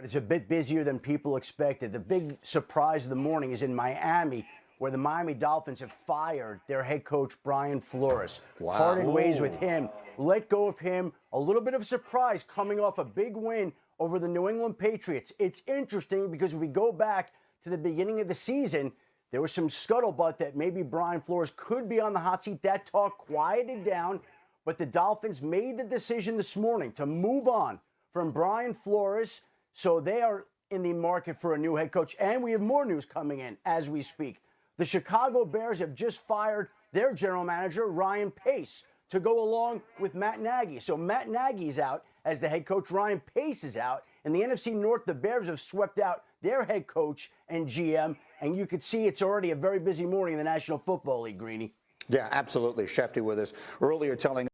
it's a bit busier than people expected. The big surprise of the morning is in Miami, where the Miami Dolphins have fired their head coach, Brian Flores. Wow. Parted ways with him, let go of him. A little bit of a surprise coming off a big win over the New England Patriots. It's interesting because if we go back to the beginning of the season, there was some scuttlebutt that maybe Brian Flores could be on the hot seat. That talk quieted down, but the Dolphins made the decision this morning to move on from Brian Flores, so they are in the market for a new head coach. And we have more news coming in as we speak. The Chicago Bears have just fired their general manager, Ryan Pace, to go along with Matt Nagy. So Matt Nagy's out as the head coach. Ryan Pace is out. In the NFC North, the Bears have swept out their head coach and GM, and you could see it's already a very busy morning in the National Football League, Greeny. Yeah, absolutely. Shefty with us earlier telling.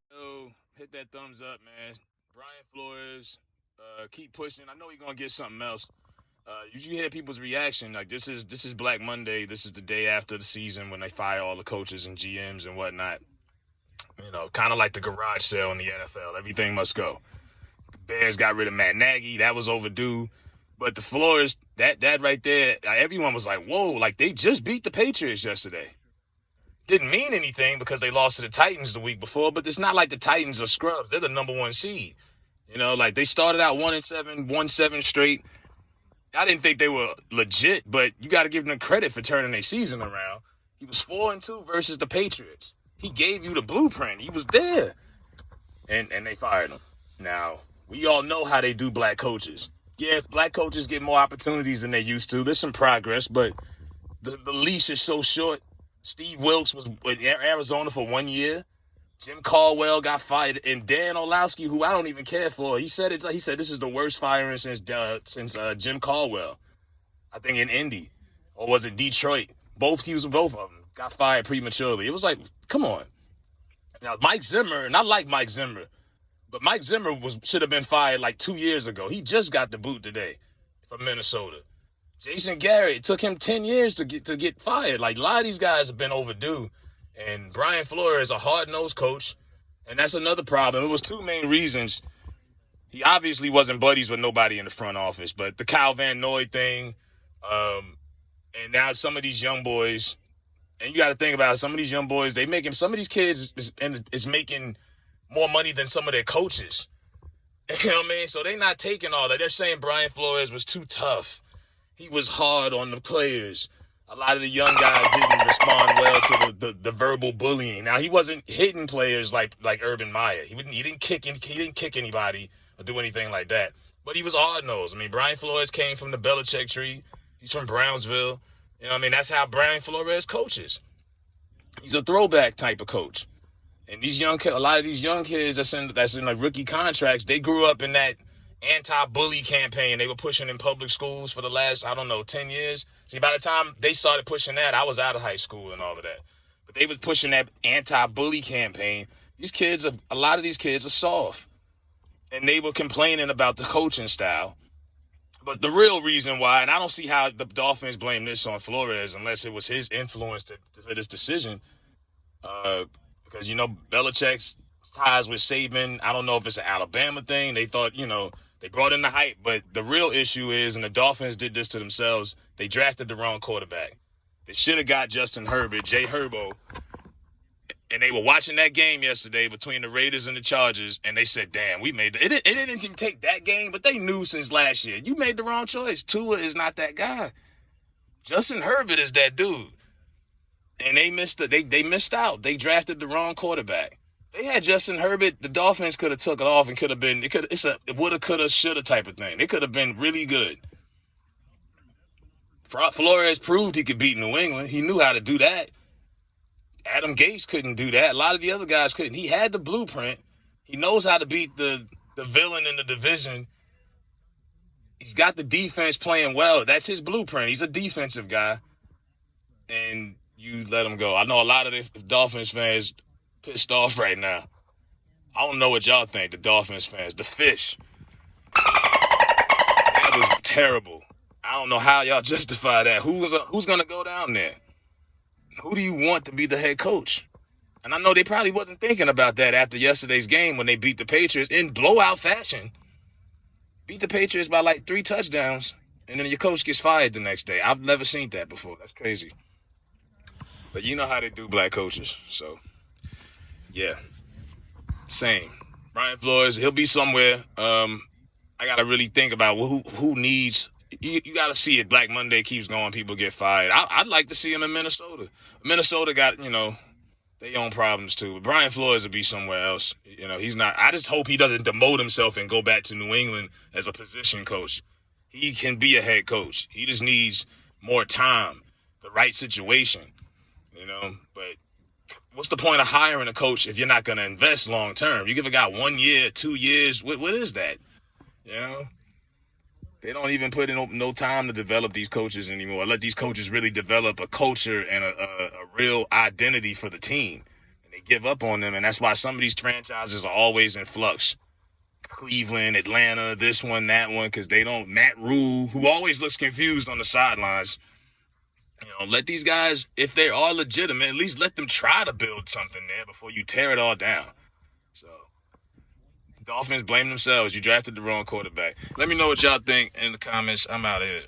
Hit that thumbs up, man. Brian Flores, keep pushing. I know he's going to get something else. You hear people's reaction. Like, this is Black Monday. This is the day after the season when they fire all the coaches and GMs and whatnot. You know, kind of like the garage sale in the NFL. Everything must go. Bears got rid of Matt Nagy. That was overdue. But the Flores, that right there, everyone was like, whoa, like they just beat the Patriots yesterday. Didn't mean anything because they lost to the Titans the week before, but it's not like the Titans are scrubs. They're the number one seed. You know, like they started out 1-7, won 7 straight. I didn't think they were legit, but you got to give them credit for turning their season around. He was 4-2 versus the Patriots. He gave you the blueprint. He was there. And they fired him. Now, we all know how they do black coaches. Yeah, black coaches get more opportunities than they used to. There's some progress, but the leash is so short. Steve Wilkes was in Arizona for 1 year. Jim Caldwell got fired, and Dan Orlovsky, who I don't even care for, he said this is the worst firing since Jim Caldwell. I think in Indy, or was it Detroit? Both of them got fired prematurely. It was like, come on. Now Mike Zimmer, and I like Mike Zimmer, but Mike Zimmer should have been fired like 2 years ago. He just got the boot today from Minnesota. Jason Garrett, it took him 10 years to get fired. Like, a lot of these guys have been overdue. And Brian Flores is a hard-nosed coach, and that's another problem. It was two main reasons. He obviously wasn't buddies with nobody in the front office, but the Kyle Van Noy thing, and now some of these young boys, and you got to think about it, some of these young boys, some of these kids is making more money than some of their coaches. You know what I mean? So they're not taking all that. They're saying Brian Flores was too tough. He was hard on the players. A lot of the young guys didn't respond well to the verbal bullying. Now, he wasn't hitting players like Urban Meyer. He didn't kick anybody or do anything like that. But he was hard-nosed. I mean, Brian Flores came from the Belichick tree. He's from Brownsville. You know what I mean? That's how Brian Flores coaches. He's a throwback type of coach. And a lot of these young kids that's in like rookie contracts, they grew up in that anti-bully campaign they were pushing in public schools for the last, 10 years. See, by the time they started pushing that, I was out of high school and all of that. But they was pushing that anti-bully campaign. A lot of these kids are soft. And they were complaining about the coaching style. But the real reason why, and I don't see how the Dolphins blame this on Flores unless it was his influence for this decision. Because, Belichick's ties with Saban, I don't know if it's an Alabama thing. They thought, they brought in the hype, but the real issue is, and the Dolphins did this to themselves, they drafted the wrong quarterback. They should have got Justin Herbert, Jay Herbo, and they were watching that game yesterday between the Raiders and the Chargers, and they said, damn, we made it. It didn't even take that game, but they knew since last year, you made the wrong choice. Tua is not that guy. Justin Herbert is that dude. And they missed out. They drafted the wrong quarterback. They had Justin Herbert, the Dolphins could have took it off and it's a woulda, coulda, shoulda type of thing. They could have been really good. Flores proved he could beat New England. He knew how to do that. Adam Gase couldn't do that. A lot of the other guys couldn't. He had the blueprint. He knows how to beat the villain in the division. He's got the defense playing well. That's his blueprint. He's a defensive guy. And you let him go. I know a lot of the Dolphins fans pissed off right now. I don't know what y'all think, the Dolphins fans. The fish. That was terrible. I don't know how y'all justify that. Who's going to go down there? Who do you want to be the head coach? And I know they probably wasn't thinking about that after yesterday's game when they beat the Patriots in blowout fashion. beat the Patriots by like 3 touchdowns, and then your coach gets fired the next day. I've never seen that before. That's crazy. But you know how they do black coaches. So, yeah. Same. Brian Flores, he'll be somewhere. I got to really think about who needs. You got to see it. Black Monday keeps going. People get fired. I'd like to see him in Minnesota. Minnesota got, their own problems too. But Brian Flores will be somewhere else. He's not. I just hope he doesn't demote himself and go back to New England as a position coach. He can be a head coach. He just needs more time, the right situation, But what's the point of hiring a coach if you're not going to invest long term? You give a guy 1 year, 2 years. What is that? They don't even put in no time to develop these coaches anymore. Let these coaches really develop a culture and a real identity for the team. And they give up on them, and that's why some of these franchises are always in flux. Cleveland, Atlanta, this one, that one, because they don't. Matt Rule, who always looks confused on the sidelines. Let these guys, if they are legitimate, at least let them try to build something there before you tear it all down. So, Dolphins blame themselves. You drafted the wrong quarterback. Let me know what y'all think in the comments. I'm out of here.